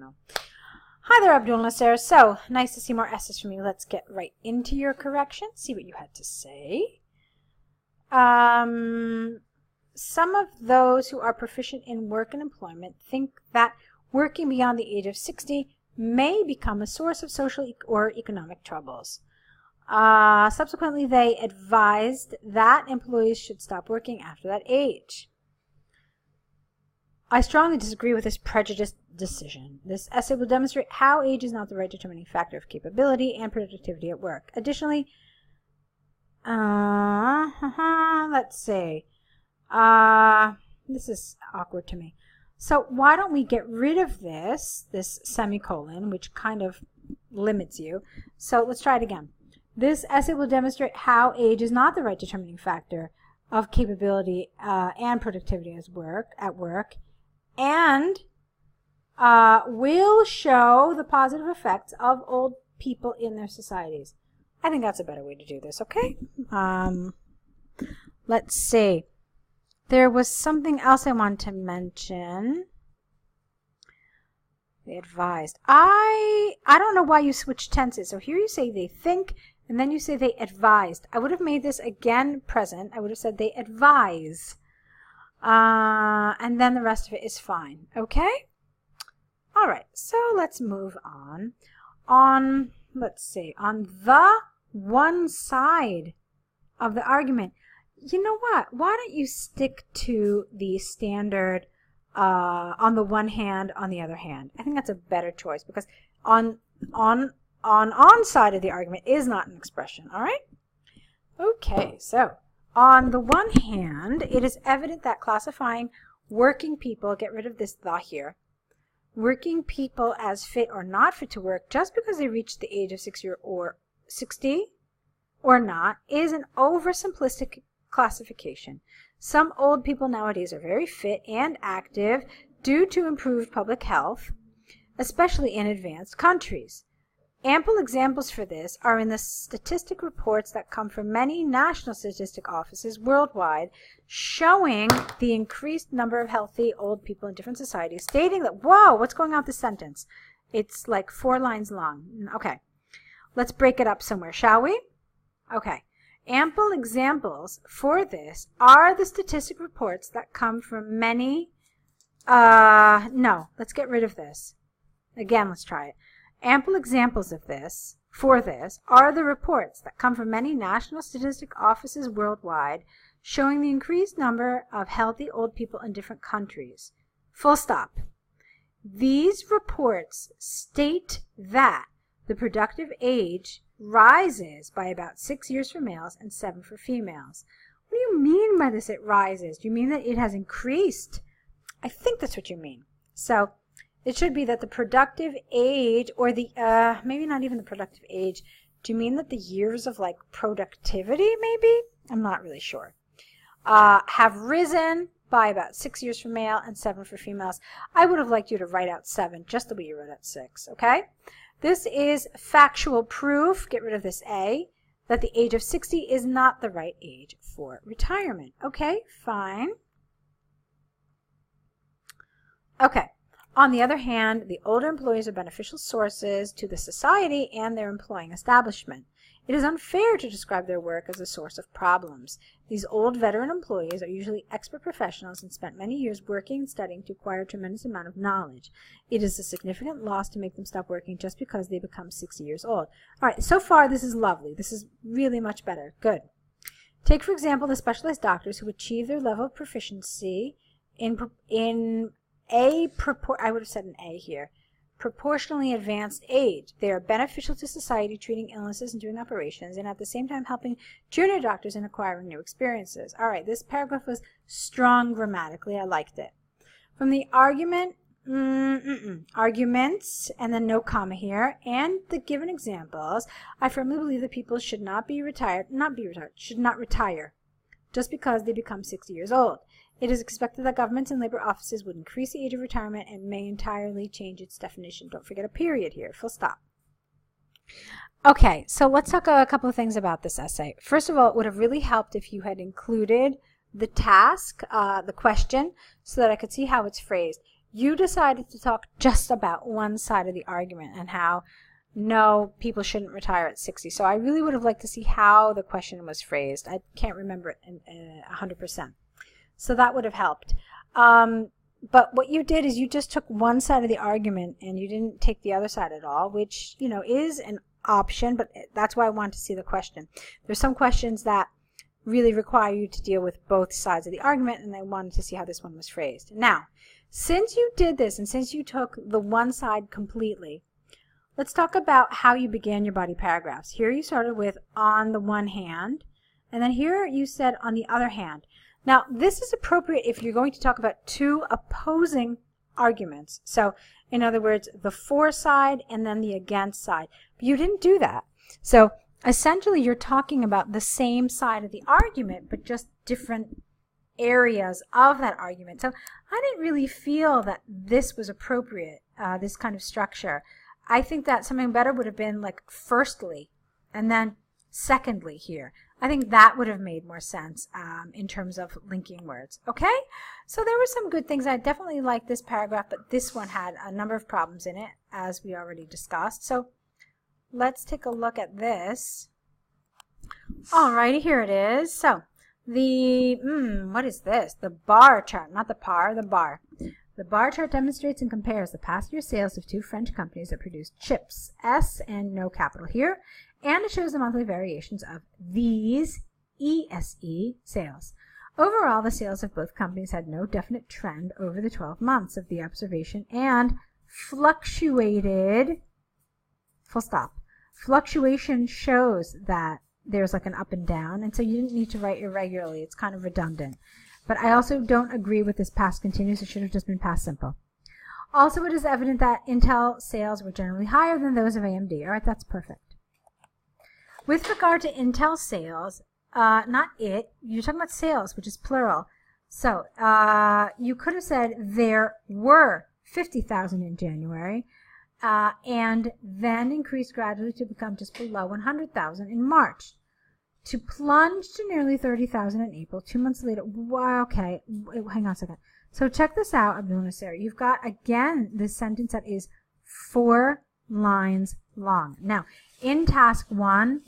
know. Hi there, Abdulnasser. So, nice to see more essays from you. Let's get right into your correction, see what you had to say. Some of those who are proficient in work and employment think that working beyond the age of 60 may become a source of social or economic troubles. Subsequently, they advised that employees should stop working after that age. I strongly disagree with this prejudiced decision. This essay will demonstrate how age is not the right determining factor of capability and productivity at work. Additionally, let's see. This is awkward to me. So why don't we get rid of this semicolon, which kind of limits you. So let's try it again. This essay will demonstrate how age is not the right determining factor of capability and productivity at work, and will show the positive effects of old people in their societies. I think that's a better way to do this, okay? Let's see. There was something else I wanted to mention. They advised. I don't know why you switched tenses. So here you say they think, and then you say they advised. I would have made this again present. I would have said they advise. And then the rest of it is fine. Okay? All right. So let's move on. Let's see. On the one side of the argument, you know what? Why don't you stick to the standard on the one hand, on the other hand? I think that's a better choice because on side of the argument is not an expression. All right? Okay. So on the one hand, it is evident that classifying working people, get rid of this the here, working people as fit or not fit to work just because they reach the age of 60 or not is an oversimplistic classification. Some old people nowadays are very fit and active due to improved public health, especially in advanced countries. Ample examples for this are in the statistic reports that come from many national statistic offices worldwide showing the increased number of healthy old people in different societies, stating that, whoa, what's going on with this sentence? It's like 4 lines long. Okay, let's break it up somewhere, shall we? Okay, ample examples for this are the statistic reports that come from many, no, let's get rid of this. Again, let's try it. Ample examples of this, for this, are the reports that come from many national statistic offices worldwide showing the increased number of healthy old people in different countries. Full stop. These reports state that the productive age rises by about 6 years for males and 7 for females. What do you mean by this, it rises? Do you mean that it has increased? I think that's what you mean. So it should be that the productive age, or the, maybe not even the productive age. Do you mean that the years of like productivity, maybe? I'm not really sure. Have risen by about 6 years for male and 7 for females. I would have liked you to write out 7, just the way you wrote out 6, okay? This is factual proof, get rid of this A, that the age of 60 is not the right age for retirement. Okay, fine. Okay. On the other hand, the older employees are beneficial sources to the society and their employing establishment. It is unfair to describe their work as a source of problems. These old veteran employees are usually expert professionals and spent many years working and studying to acquire a tremendous amount of knowledge. It is a significant loss to make them stop working just because they become 60 years old. All right, so far this is lovely. This is really much better. Good. Take, for example, the specialized doctors who achieve their level of proficiency I would have said an A here, proportionally advanced age. They are beneficial to society, treating illnesses and doing operations, and at the same time helping junior doctors in acquiring new experiences. All right, this paragraph was strong grammatically. I liked it. From the argument, arguments, and then no comma here, and the given examples, I firmly believe that people should not retire just because they become 60 years old. It is expected that governments and labor offices would increase the age of retirement and may entirely change its definition. Don't forget a period here. Full stop. Okay, so let's talk a couple of things about this essay. First of all, it would have really helped if you had included the task, the question, so that I could see how it's phrased. you decided to talk just about one side of the argument and how no, people shouldn't retire at 60. So I really would have liked to see how the question was phrased. I can't remember it 100%. So that would have helped. But what you did is you just took one side of the argument and you didn't take the other side at all, which, you know, is an option, but that's why I want to see the question. There's some questions that really require you to deal with both sides of the argument, and I wanted to see how this one was phrased. Now, since you did this and since you took the one side completely, let's talk about how you began your body paragraphs. Here you started with on the one hand, and then here you said on the other hand. Now, this is appropriate if you're going to talk about two opposing arguments. So, in other words, the for side and then the against side. But you didn't do that. So, essentially, you're talking about the same side of the argument, but just different areas of that argument. So, I didn't really feel that this was appropriate, this kind of structure. I think that something better would have been like firstly and then secondly here. I think that would have made more sense in terms of linking words. Okay? So there were some good things. I definitely liked this paragraph, but this one had a number of problems in it, as we already discussed. So let's take a look at this. Alrighty, here it is. So the, what is this? The bar chart, not the par, the bar. The bar chart demonstrates and compares the past year sales of two French companies that produce chips, S and no capital here, and it shows the monthly variations of these ESE sales. Overall, the sales of both companies had no definite trend over the 12 months of the observation and fluctuated, full stop. Fluctuation shows that there's like an up and down, and so you didn't need to write irregularly. It's kind of redundant. But I also don't agree with this past continuous. It should have just been past simple. Also, it is evident that Intel sales were generally higher than those of AMD. All right, that's perfect. With regard to Intel sales, not it, you're talking about sales, which is plural. So you could have said there were 50,000 in January and then increased gradually to become just below 100,000 in March, to plunge to nearly 30,000 in April. 2 months later, wow, okay, hang on a second. So check this out, Abdulnasser. You've got, again, this sentence that is 4 lines long. Now, in task 1,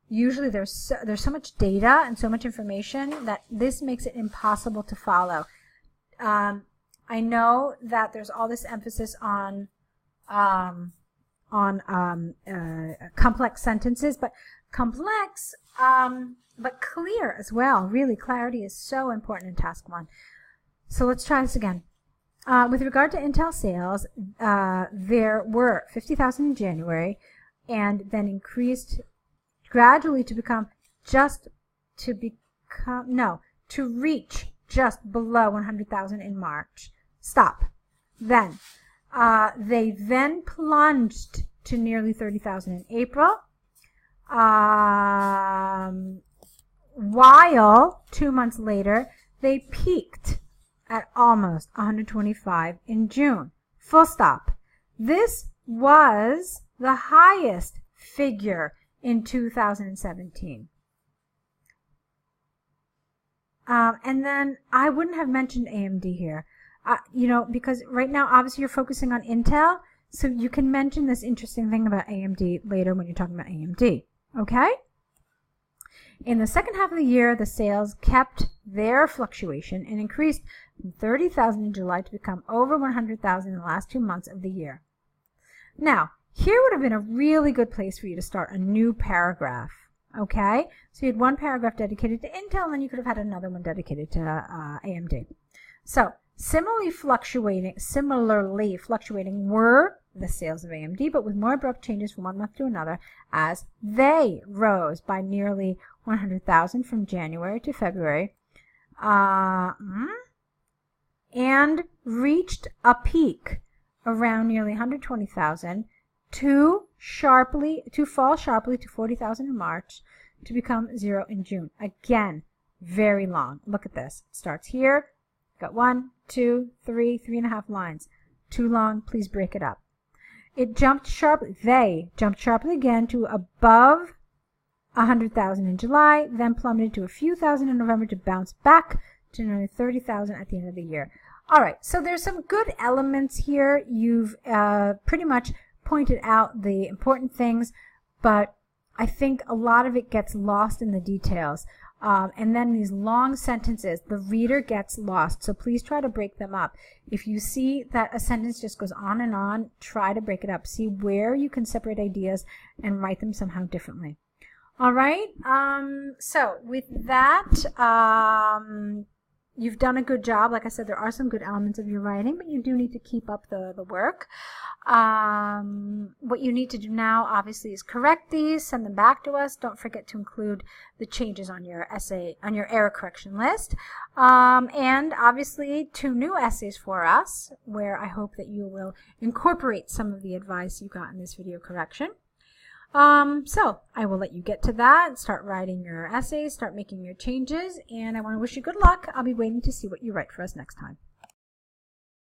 usually there's so much data and so much information that this makes it impossible to follow. I know that there's all this emphasis on complex sentences, but complex, but clear as well. Really, clarity is so important in task 1. So let's try this again. With regard to Intel sales, there were 50,000 in January, and then increased gradually to reach just below 100,000 in March. Stop. Then, they then plunged to nearly 30,000 in April, while 2 months later, they peaked at almost 125 in June. Full stop. This was the highest figure in 2017. And then I wouldn't have mentioned AMD here, because right now obviously you're focusing on Intel, so you can mention this interesting thing about AMD later when you're talking about AMD, okay? In the second half of the year, the sales kept their fluctuation and increased from 30,000 in July to become over 100,000 in the last 2 months of the year. Now, here would have been a really good place for you to start a new paragraph, okay? So you had one paragraph dedicated to Intel, and then you could have had another one dedicated to AMD. So similarly fluctuating were the sales of AMD, but with more abrupt changes from one month to another, as they rose by nearly 100,000 from January to February, and reached a peak around nearly 120,000, to fall sharply to 40,000 in March, to become 0 in June. Again, very long. Look at this. It starts here. Got 1, 2, 3, 3.5 lines. Too long. Please break it up. It jumped sharply. They jumped sharply again to above 100,000 in July, then plummeted to a few thousand in November to bounce back to nearly 30,000 at the end of the year. All right, so there's some good elements here. You've pretty much pointed out the important things, but I think a lot of it gets lost in the details. And then these long sentences, the reader gets lost. So please try to break them up. If you see that a sentence just goes on, try to break it up. See where you can separate ideas and write them somehow differently. All right, so with that, you've done a good job. Like I said, there are some good elements of your writing, but you do need to keep up the work. What you need to do now, obviously, is correct these, send them back to us. Don't forget to include the changes on your essay, on your error correction list. And obviously, 2 new essays for us, where I hope that you will incorporate some of the advice you got in this video correction. So I will let you get to that, start writing your essays, start making your changes, and I want to wish you good luck. I'll be waiting to see what you write for us next time.